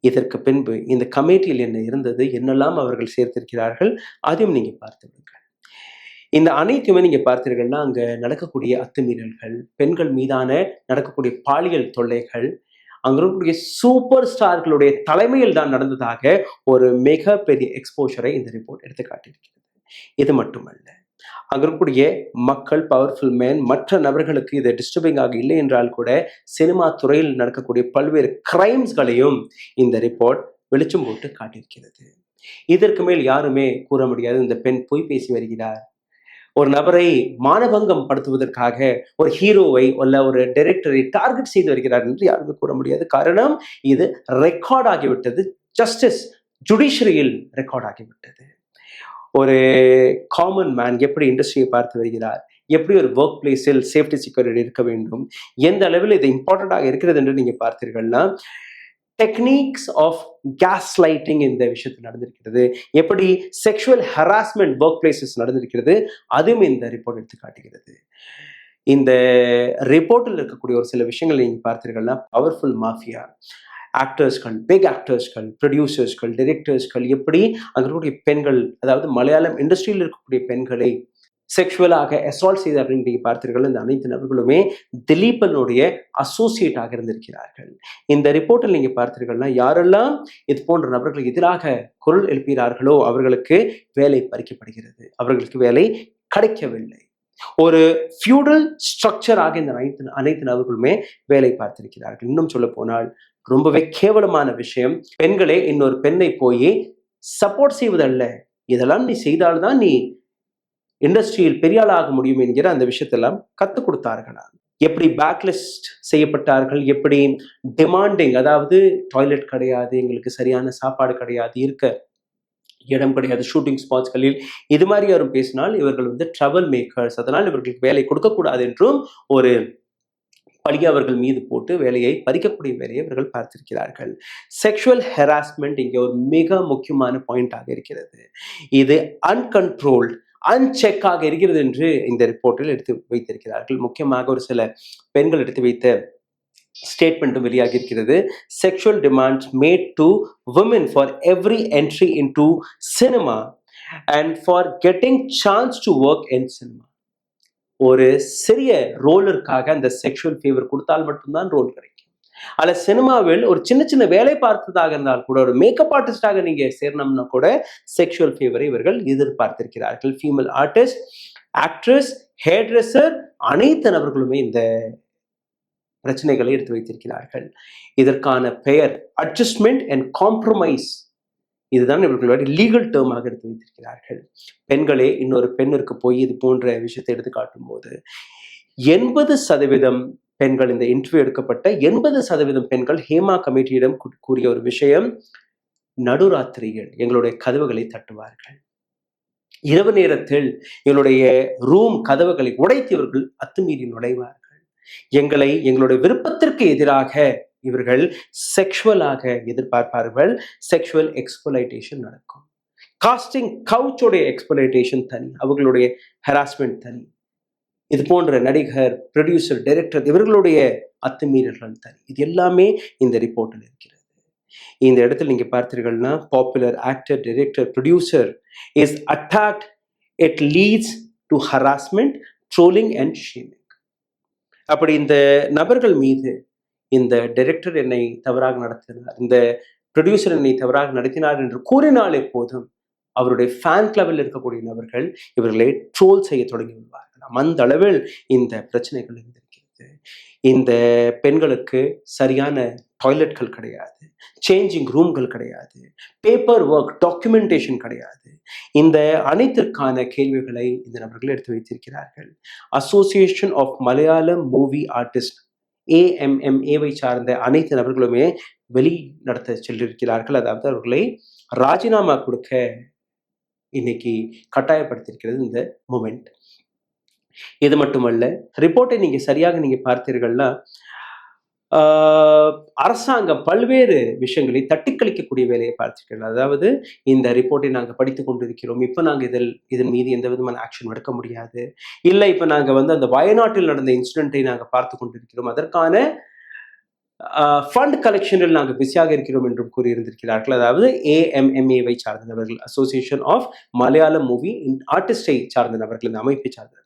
இதற்கு பின்பு இந்த கமிட்டியில் என்ன இருந்தது, என்னெல்லாம் அவர்கள் சேர்த்திருக்கிறார்கள், அதையும் நீங்க பார்த்து விடுங்கள். இந்த அனைத்துமே நீங்க பார்த்தீர்கள்னா அங்க நடக்கக்கூடிய அத்துமீறல்கள், பெண்கள் மீதான நடக்கக்கூடிய பாலியல் தொல்லைகள், அங்க இருக்கக்கூடிய சூப்பர் ஸ்டார்களுடைய தலைமையில் தான் நடந்ததாக ஒரு மிகப்பெரிய எக்ஸ்போஷரை இந்த ரிப்போர்ட் எடுத்து காட்டியிருக்கிறது. இது மட்டுமல்ல, அங்க இருக்கக்கூடிய மக்கள், பவர்ஃபுல் மேன், மற்ற நபர்களுக்கு இது டிஸ்டர்பிங்காக இல்லை என்றால் கூட சினிமா துறையில் நடக்கக்கூடிய பல்வேறு கிரைம்ஸ்களையும் இந்த ரிப்போர்ட் வெளிச்சம் போட்டு காட்டியிருக்கிறது. இதற்கு மேல் யாருமே கூற முடியாது இந்த பெண் பொய் பேசி வருகிறார், ஒரு நபரை மானபங்கம் படுத்துவதற்காக ஒரு ஹீரோவை அல்ல ஒரு டைரக்டரை டார்கெட் செய்து வருகிறார் என்று யாருமே கூற முடியாது. காரணம், இது ரெக்கார்ட் ஆகிவிட்டது, ஜஸ்டிஸ் ஜுடிஷியரியில் ரெக்கார்ட் ஆகிவிட்டது. ஒரு காமன் மேன் எப்படி இண்டஸ்ட்ரியை பார்த்து வருகிறார், எப்படி ஒரு ஒர்க் பிளேஸில் சேஃப்டி செக்யூரிட்டி இருக்க வேண்டும், எந்த அளவில் இது இம்பார்ட்டண்டாக இருக்கிறது என்று நீங்க பார்த்தீர்கள்னா, டெக்னிக்ஸ் ஆஃப் கேஸ் லைட்டிங் இந்த விஷயத்தில் நடந்திருக்கிறது, எப்படி செக்ஷுவல் ஹராஸ்மெண்ட் ஒர்க் பிளேசஸ் நடந்திருக்கிறது, அதுவும் இந்த ரிப்போர்ட் எடுத்து காட்டுகிறது. இந்த ரிப்போர்ட்டில் இருக்கக்கூடிய ஒரு சில விஷயங்கள் நீங்க பார்த்தீர்கள்னா, பவர்ஃபுல் மாஃபியா, ஆக்டர்ஸ்கள், பிக் ஆக்டர்ஸ்கள், ப்ரொடியூசர்ஸ்கள், டைரக்டர்ஸ்கள் எப்படி அங்கே இருக்கக்கூடிய பெண்கள், அதாவது மலையாளம் இண்டஸ்ட்ரியில் இருக்கக்கூடிய பெண்களை செக்ஷுவலாக அசால்ட் செய்தார்கள் நீங்க பார்த்தீர்கள். இந்த அனைத்து நபர்களுமே திலீபனுடைய அசோசியேட்டாக இருந்திருக்கிறார்கள். இந்த ரிப்போர்ட்டில் நீங்க பார்த்தீர்கள்னா, யாரெல்லாம் இது போன்ற நபர்களுக்கு எதிராக குரல் எழுப்புகிறார்களோ அவர்களுக்கு வேலை பறிக்கப்படுகிறது, அவர்களுக்கு வேலை கிடைக்கவில்லை. ஒரு ஃபியூடல் ஸ்ட்ரக்சராக இந்த அனைத்து நபர்களுமே வேலை பார்த்திருக்கிறார்கள். இன்னும் சொல்ல போனால் ரொம்பவே கேவலமான விஷயம், பெண்களே இன்னொரு பெண்ணை போய் சப்போர்ட் செய்வதல்ல, இதெல்லாம் நீ செய்தால்தான் நீ இண்டஸ்ட்ரியில் பெரிய ஆளாக முடியும் என்கிற அந்த விஷயத்தெல்லாம் கற்றுக் கொடுத்தார்களா, எப்படி பேக்லிஸ்ட் செய்யப்பட்டார்கள், எப்படி டிமாண்டிங், அதாவது டாய்லெட் கிடையாது, எங்களுக்கு சரியான சாப்பாடு கிடையாது, இருக்க இடம் கிடையாது ஷூட்டிங் ஸ்பாட்ஸ்களில், இது மாதிரி யாரும் பேசினால் இவர்கள் ட்ரபிள் மேக்கர்ஸ், அதனால் இவர்களுக்கு வேலை கொடுக்கக்கூடாது என்றும் ஒரு பழியை அவர்கள் மீது போட்டு வேலையை பறிக்கக்கூடிய வேலையை இவர்கள் பார்த்திருக்கிறார்கள். செக்ஷுவல் ஹெராஸ்மெண்ட் இங்கே ஒரு மிக முக்கியமான பாயிண்டாக இருக்கிறது. இது அன்கண்ட்ரோல்டு, அன்செக்காக இருக்கிறது என்று இந்த ரிப்போர்ட்டில் எடுத்து வைத்திருக்கிறார்கள். முக்கியமாக ஒரு சில பெண்கள் எடுத்து வைத்த ஸ்டேட்மெண்ட்டும் வெளியாகி இருக்கிறது. Sexual demands made to women for every entry in to cinema and for getting chance to work in cinema. ஒரு சிறிய ரோலிற்காக அந்த செக்ஷுவல் ஃபேவர் கொடுத்தால் மட்டும்தான் ரோல் கிடைக்கும். அல்ல சினிமாவில் ஒரு சின்ன சின்ன வேலை பார்த்ததாக இருந்தால் கூட, ஒரு மேக்கப் ஆர்டிஸ்டாக நீங்க சேரணும்னா கூட செக்ஷுவல் ஃபேவரை இவர்கள் எதிர்பார்த்திருக்கிறார்கள். Female artist, actress, hairdresser அனைத்து நபர்களுமே இந்த பிரச்சனைகளை எடுத்து வைத்திருக்கிறார்கள். இதற்கான பெயர் அட்ஜஸ்ட்மெண்ட் அண்ட் காம்ப்ரமைஸ். இதுதான் இவர்களுடைய லீகல் டேர்மாக எடுத்து வைத்திருக்கிறார்கள். பெண்களே, இன்னொரு பெண்ணிற்கு போய் இது போன்ற விஷயத்தை எடுத்து காட்டும் போது 80% பெண்கள், இந்த இன்டர்வியூ எடுக்கப்பட்ட 80% பெண்கள் ஹேமா கமிட்டியிடம் கூறிய ஒரு விஷயம், நடுராத்திரிகள் எங்களுடைய கதவுகளை தட்டுவார்கள், இரவு நேரத்தில் எங்களுடைய ரூம் கதவுகளை உடைத்து இவர்கள் அத்துமீறி நுழைவார்கள், எங்களுடைய விருப்பத்திற்கு எதிராக இவர்கள் செக்ஷுவலாக எதிர்பார்ப்பார்கள், செக்ஷுவல் எக்ஸ்ப்ளாய்டேஷன் நடக்கும். காஸ்டிங் கவுச்சோடைய எக்ஸ்ப்ளாய்டேஷன் தனி, அவர்களுடைய ஹராஸ்மெண்ட் தனி. இது போன்ற நடிகர், ப்ரொடியூசர், டைரக்டர் இவர்களுடைய அத்துமீறல்கள் தனி. இது எல்லாமே இந்த ரிப்போர்ட்டில் இருக்கிறது. இந்த இடத்துல நீங்க பார்த்தீர்கள்னா, popular actor, director, producer is attacked, it leads to harassment, trolling and shaming. அப்படி இந்த நபர்கள் மீது, இந்த டைரக்டர் என்னை தவறாக நடத்தினார், இந்த ப்ரொடியூசர் என்னை தவறாக நடத்தினார் என்று கூறினாலே போதும், அவருடைய ஃபேன் கிளப்பில் இருக்கக்கூடிய நபர்கள் இவர்களை ட்ரோல் செய்ய தொடங்கி விடுவார்கள். அந்த அளவில் இந்த பிரச்சனைகள் இருந்திருக்கிறது. இந்த பெண்களுக்கு சரியான டாய்லெட்கள் கிடையாது, சேஞ்சிங் ரூம்கள் கிடையாது, பேப்பர் ஒர்க், டாக்குமெண்டேஷன் கிடையாது. இந்த அனைத்திற்கான கேள்விகளை இந்த நபர்கள் எடுத்து வைத்திருக்கிறார்கள். Association of Malayalam movie artist, AMMA சார்ந்த அனைத்து நபர்களுமே வெளி நடத்த சென்றிருக்கிறார்கள். அதாவது அவர்களை ராஜினாமா கொடுக்க இன்னைக்கு கட்டாயப்படுத்தியிருக்கிறது இந்த மூமெண்ட். இது மட்டுமல்ல, ரிப்போர்ட்டை நீங்க சரியாக நீங்க பார்த்தீர்கள்னா, அரசாங்கம் பல்வேறு விஷயங்களை தட்டி கழிக்கக்கூடிய வேலையை பார்த்திருக்கிறது. அதாவது இந்த ரிப்போர்ட்டை நாங்கள் படித்துக் கொண்டிருக்கிறோம், இப்போ நாங்கள் இதன் மீது எந்த விதமான ஆக்ஷன் எடுக்க முடியாது, இல்லை இப்போ நாங்கள் அந்த வயநாட்டில் நடந்த இன்சிடென்ட்டை நாங்கள் பார்த்து கொண்டிருக்கிறோம், அதற்கான ஃபண்ட் கலெக்ஷனில் நாங்கள் பிஸியாக இருக்கிறோம் என்றும் கூறியிருந்திருக்கிறார்கள். அதாவது AMMA சார்ந்தவர்கள், அசோசியேஷன் ஆஃப் மலையாளம் மூவி ஆர்டிஸ்டை சார்ந்த நபர்கள், இந்த அமைப்பை சார்ந்தவர்கள்.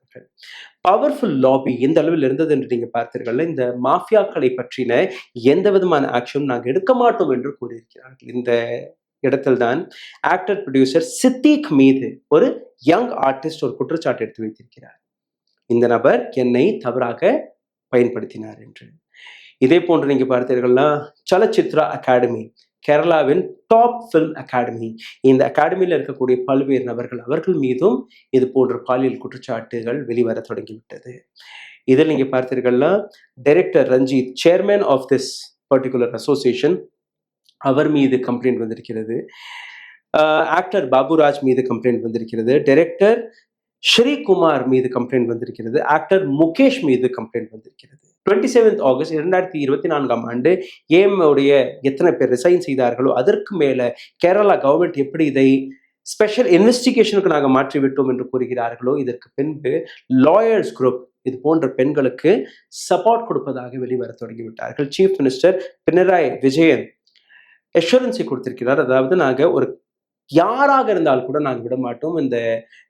பவர்ஃபுல் லாபி எந்த அளவில் இருந்தது என்று நீங்க பார்த்தீர்கள். இந்த மாஃபியாக்களை பற்றின எந்த விதமான ஆக்ஷன் நாங்கள் எடுக்க மாட்டோம் என்று கூறியிருக்கிறார்கள். இந்த இடத்தில் தான் ஆக்டர், ப்ரொடியூசர் சித்திக் மீது ஒரு யங் ஆர்டிஸ்ட் ஒரு குற்றச்சாட்டு எடுத்து வைத்திருக்கிறார். இந்த நபர் என்னை தவறாக பயன்படுத்தினார் என்று. இதே போன்று நீங்க பார்த்தீர்கள்னா, சலச்சித்ரா அகாடமி, கேரளாவின் டாப் ஃபிலிம் அகாடமி, இந்த அகாடமியில் இருக்கக்கூடிய பல்வேறு நபர்கள், அவர்கள் மீதும் இது போன்ற பாலியல் குற்றச்சாட்டுகள் வெளிவர தொடங்கிவிட்டது. இதில் நீங்க பார்த்தீர்கள்னா, director Ranjith, chairman of this particular association, அவர் மீது கம்ப்ளைண்ட் வந்திருக்கிறது. ஆக்டர் பாபுராஜ் மீது கம்ப்ளைண்ட் வந்திருக்கிறது. டைரக்டர் ஸ்ரீகுமார் மீது கம்ப்ளைண்ட் வந்திருக்கிறது. ஆக்டர் முகேஷ் மீது கம்ப்ளைண்ட் வந்திருக்கிறது. 27 ஆகஸ்ட் 2024 ஏஎம்ஓடைய எத்தனை பேர் ரிசைன் செய்தார்களோ அதற்கு மேல கேரளா கவர்மெண்ட் எப்படி இதை ஸ்பெஷல் இன்வெஸ்டிகேஷனுக்கு நாங்கள் மாற்றிவிட்டோம் என்று கூறுகிறார்களோ, இதற்கு பின்பு லாயர்ஸ் குரூப் இது போன்ற பெண்களுக்கு சப்போர்ட் கொடுப்பதாக வெளிவர தொடங்கிவிட்டார்கள். சீஃப் மினிஸ்டர் பினராயி விஜயன் அஷூரன்ஸை கொடுத்திருக்கிறார். அதாவது நாங்கள் ஒரு யாராக இருந்தால் கூட நாங்கள் விட மாட்டோம், இந்த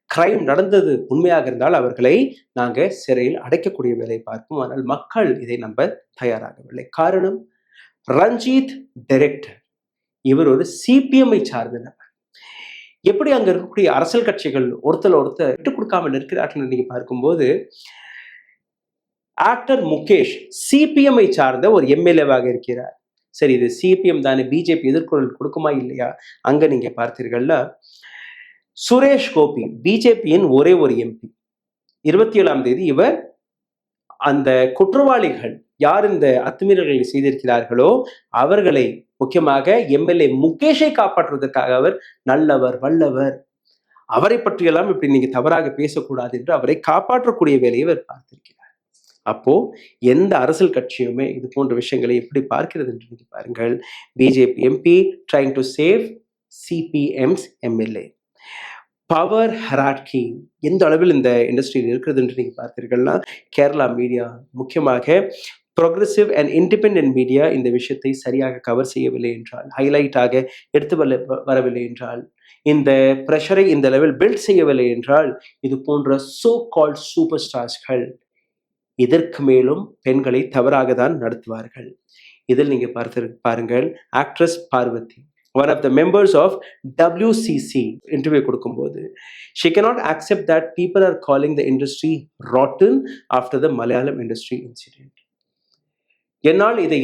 கிரைம் நடந்தது உண்மையாக இருந்தால் அவர்களை நாங்கள் சிறையில் அடைக்கக்கூடிய வேலையை பார்ப்போம். ஆனால் மக்கள் இதை நம்ப தயாராகவில்லை. காரணம், ரஞ்சித் டைரக்டர், இவர் ஒரு CPM சார்ந்த நபர். எப்படி அங்க இருக்கக்கூடிய அரசியல் கட்சிகள் ஒருத்தர் விட்டுக் கொடுக்காமல் இருக்கிறார்கள் நீங்க பார்க்கும்போது, ஆக்டர் முகேஷ் CPM சார்ந்த ஒரு MLA-வாக இருக்கிறார். சரி, இது CPM தானே, BJP எதிர்குரல் கொடுக்குமா இல்லையா? அங்க நீங்க பார்த்தீர்கள்னா, சுரேஷ் கோபி BJP-யின் ஒரே ஒரு MP, 27ஆம் தேதி இவர் அந்த குற்றவாளிகள் யார் இந்த அத்துமீறல்களை செய்திருக்கிறார்களோ அவர்களை, முக்கியமாக MLA முகேஷை காப்பாற்றுவதற்காக அவர் நல்லவர், வல்லவர், அவரை பற்றியெல்லாம் இப்படி நீங்க தவறாக பேசக்கூடாது என்று அவரை காப்பாற்றக்கூடிய வேலையை அவர் பார்த்திருக்கிறார். அப்போ எந்த அரசியல் கட்சியுமே இது போன்ற விஷயங்களை எப்படி பார்க்கிறது என்று நீங்க பாருங்கள். BJP MP trying to save CPM's MLA. Power ஹராட்கி எந்த அளவில் இந்த இண்டஸ்ட்ரியில் இருக்கிறது என்று நீங்க பார்த்தீர்கள்னா, கேரளா மீடியா, முக்கியமாக ப்ரோக்ரெசிவ் அண்ட் இண்டிபெண்டன்ட் மீடியா இந்த விஷயத்தை சரியாக கவர் செய்யவில்லை என்றால், ஹைலைட்டாக எடுத்து வரவில்லை என்றால், இந்த ப்ரெஷரை இந்த லெவல் பில்ட் செய்யவில்லை என்றால், இது போன்ற சோ கால்ட் சூப்பர் ஸ்டார்ஸ்கள் இதற்கு மேலும் பெண்களை தவறாக தான் நடத்துவார்கள். இதில் நீங்க பாருங்கள், actress Parvathy, one of the members of WCC interview கொடுக்கும்போது, she cannot accept that people are calling the industry rotten after the Malayalam industry incident. என்னால் இதை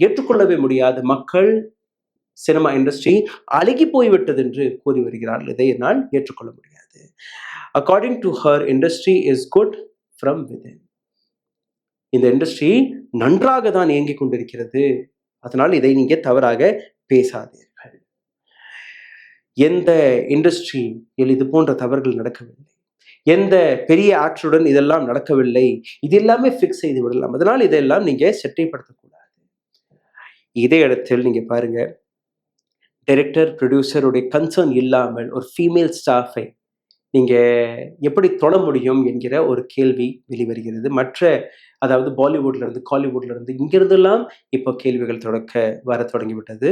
ஏற்றுக்கொள்ளவே முடியாது, மக்கள் சினிமா இண்டஸ்ட்ரி அழுகி போய்விட்டது என்று கூறி வருகிறார்கள். இதை என்னால் ஏற்றுக்கொள்ள முடியாது. According to her, industry is good from within. இந்த இண்டஸ்ட்ரி நன்றாக தான் இயங்கிக் கொண்டிருக்கிறது, அதனால் இதை நீங்க தவறாக பேசாதீர்கள். எந்த இண்டஸ்ட்ரியில் இது போன்ற தவறுகள் நடக்கவில்லை, எந்த பெரிய ஆக்டருடன் இதெல்லாம் நடக்கவில்லை, இது எல்லாமே ஃபிக்ஸ் செய்து விடலாம், அதனால் இதெல்லாம் நீங்க செட்டைப்படுத்தக்கூடாது. இதே இடத்தில் நீங்க பாருங்க, டைரக்டர் ப்ரொடியூசருடைய கன்சர்ன் இல்லாமல் ஒரு ஃபீமேல் ஸ்டாஃபை நீங்க எப்படி தொட முடியும் என்கிற ஒரு கேள்வி வெளிவருகிறது. அதாவது பாலிவுட்ல இருந்து, காலிவுட்ல இருந்து, இங்கிருந்தெல்லாம் இப்போ கேள்விகள் வர தொடங்கிவிட்டது.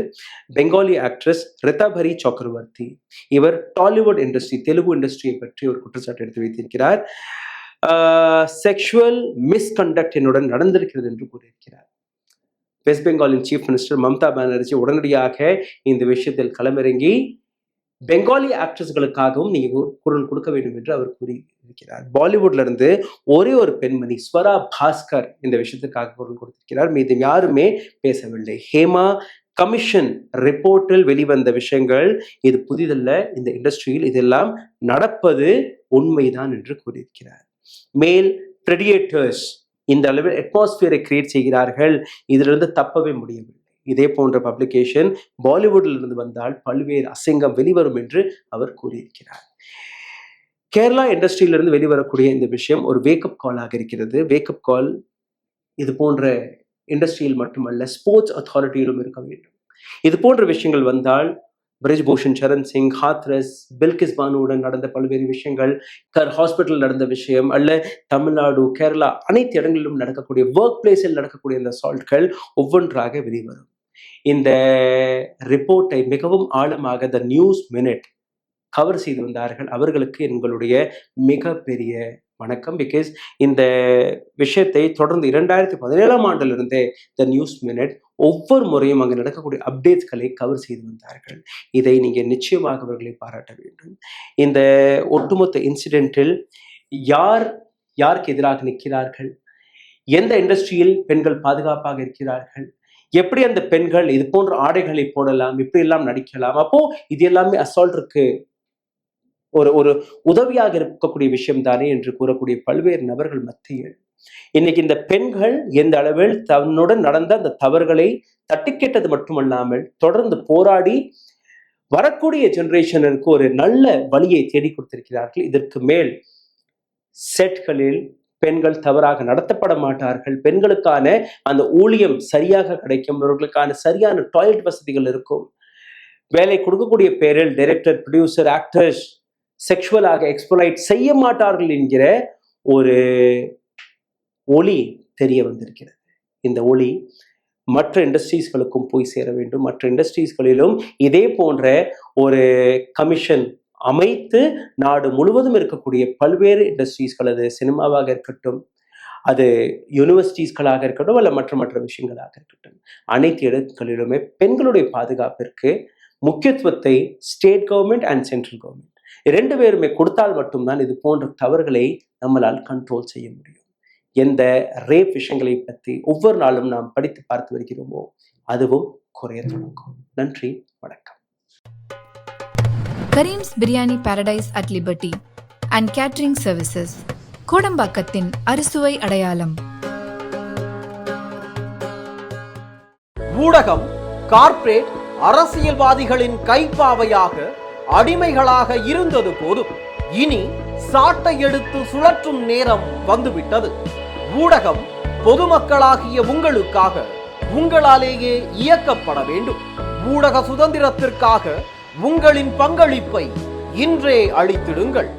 பெங்காலி ஆக்ட்ரஸ் ரிதாபரி சக்கரவர்த்தி, இவர் டாலிவுட் இண்டஸ்ட்ரி, தெலுங்கு இண்டஸ்ட்ரியை பற்றி ஒரு குற்றச்சாட்டு எடுத்து வைத்திருக்கிறார். செக்ஷுவல் மிஸ்கண்டக்ட் என்னுடன் நடந்திருக்கிறது என்று கூறியிருக்கிறார். வெஸ்ட் பெங்காலின் சீஃப் மினிஸ்டர் மம்தா பானர்ஜி உடனடியாக இந்த விஷயத்தில் களமிறங்கி பெங்காலி ஆக்ட்ரஸ்களுக்காகவும் நீங்க குரல் கொடுக்க வேண்டும் என்று அவர் கூறியிருக்கிறார். பாலிவுட்ல இருந்து ஒரே ஒரு பெண்மணி ஸ்வரா பாஸ்கர் இந்த விஷயத்துக்காக குரல் கொடுத்திருக்கிறார். மீது யாருமே பேசவில்லை. ஹேமா கமிஷன் ரிப்போர்ட்டில் வெளிவந்த விஷயங்கள் இது புதிதல்ல, இந்த இண்டஸ்ட்ரியில் இதெல்லாம் நடப்பது உண்மைதான் என்று கூறியிருக்கிறார். மேல் பிரெடியேட்டர்ஸ் இந்த அளவில் அட்மாஸ்பியரை கிரியேட் செய்கிறார்கள், இதிலிருந்து தப்பவே முடியவில்லை. இதே போன்ற பப்ளிகேஷன் பாலிவுட்டில் இருந்து வந்தால் பல்வேறு அசிங்கம் வெளிவரும் என்று அவர் கூறியிருக்கிறார். கேரளா இண்டஸ்ட்ரியிலிருந்து வெளிவரக்கூடிய இந்த விஷயம் ஒரு வேக்கப் காலாக இருக்கிறது. வேக்கப் கால் இது போன்ற இண்டஸ்ட்ரியில் மட்டுமல்ல, ஸ்போர்ட்ஸ் அத்தாரிட்டியிலும் இருக்க வேண்டும். இது போன்ற விஷயங்கள் வந்தால் பிரிஜ்பூஷன் சரண் சிங், ஹாத்ரஸ், பில்கிஸ் பானுவுடன் நடந்த பல்வேறு விஷயங்கள், ஹாஸ்பிட்டல் நடந்த விஷயம், அல்ல தமிழ்நாடு, கேரளா அனைத்து இடங்களிலும் நடக்கக்கூடிய ஒர்க் பிளேஸில் நடக்கக்கூடிய இந்த அசால்ட்கள் ஒவ்வொன்றாக வெளிவரும். இந்த ரிப்போர்ட்டை மிகவும் ஆழமாக த நியூஸ் மினிட் கவர் செய்து வந்தார்கள். அவர்களுக்கு எங்களுடைய மிகப்பெரிய வணக்கம். பிகாஸ் இந்த விஷயத்தை தொடர்ந்து 2017 ஆண்டிலிருந்தே த நியூஸ் மினிட் ஒவ்வொரு முறையும் அங்கு நடக்கக்கூடிய அப்டேட்ஸ்களை கவர் செய்து வந்தார்கள். இதை நீங்க நிச்சயமாக அவர்களை பாராட்ட வேண்டும். இந்த ஒட்டுமொத்த இன்சிடென்ட்டில் யாருக்கு எதிராக நிற்கிறார்கள், எந்த இண்டஸ்ட்ரியில் பெண்கள் பாதுகாப்பாக இருக்கிறார்கள், எப்படி அந்த பெண்கள் இது போன்ற ஆடைகளை போடலாம், இப்படி எல்லாம் நடிக்கலாம், அப்போ இது எல்லாமே அசால்ட்டிற்கு ஒரு உதவியாக இருக்கக்கூடிய விஷயம் தானே என்று கூறக்கூடிய பல்வேறு நபர்கள் மத்தியில் இன்னைக்கு இந்த பெண்கள் எந்த அளவில் தன்னுடன் நடந்த அந்த தவறுகளை தட்டி கேட்டது மட்டுமல்லாமல் தொடர்ந்து போராடி வரக்கூடிய ஜெனரேஷனுக்கு ஒரு நல்ல வழியை தேடி கொடுத்திருக்கிறார்கள். இதற்கு மேல் செட்களில் பெண்கள் தவறாக நடத்தப்பட மாட்டார்கள், பெண்களுக்கான அந்த ஊழியம் சரியாக கிடைக்கும், அவர்களுக்கான சரியான டாய்லெட் வசதிகள் இருக்கும், வேலை கொடுக்கக்கூடிய பேரில் டைரக்டர், ப்ரொடியூசர், ஆக்டர்ஸ் செக்ஷுவலாக எக்ஸ்ப்ளாய்ட் செய்ய மாட்டார்கள் என்கிற ஒரு ஒளி தெரிய வந்திருக்கிறது. இந்த ஒளி மற்ற இண்டஸ்ட்ரீஸ்களுக்கும் போய் சேர வேண்டும். மற்ற இண்டஸ்ட்ரீஸ்களிலும் இதே போன்ற ஒரு கமிஷன் அமைத்து நாடு முழுவதும் இருக்கக்கூடிய பல்வேறு இண்டஸ்ட்ரீஸ்கள், அது சினிமாவாக இருக்கட்டும், அது யூனிவர்சிட்டிஸ்களாக இருக்கட்டும், அல்ல மற்ற விஷயங்களாக இருக்கட்டும், அனைத்து இடங்களிலுமே பெண்களுடைய பாதுகாப்பிற்கு முக்கியத்துவத்தை state government and central government 2 பேருமே கொடுத்தால் மட்டும்தான் இது போன்ற தவறுகளை நம்மளால் கண்ட்ரோல் செய்ய முடியும். எந்த ரேப் விஷயங்களை பற்றி ஒவ்வொரு நாளும் நாம் படித்து பார்த்து வருகிறோமோ அதுவும் குறைய தொடங்கும். நன்றி, வணக்கம். Karim's biryani paradise at Liberty and catering services, கோடம்பாக்கத்தின் அறுசுவை அடையாளம். ஊடகம் கார்ப்பரேட் அரசியல்வாதிகளின் கைப்பாவையாக அடிமைகளாக இருந்தது போதும், இனி சாட்டை எடுத்து சுழற்றும் நேரம் வந்துவிட்டது. ஊடகம் பொதுமக்களாகிய உங்களுக்காக, உங்களாலேயே இயக்கப்பட வேண்டும். ஊடக சுதந்திரத்திற்காக உங்களின் பங்களிப்பை இன்றே அளித்திடுங்கள்.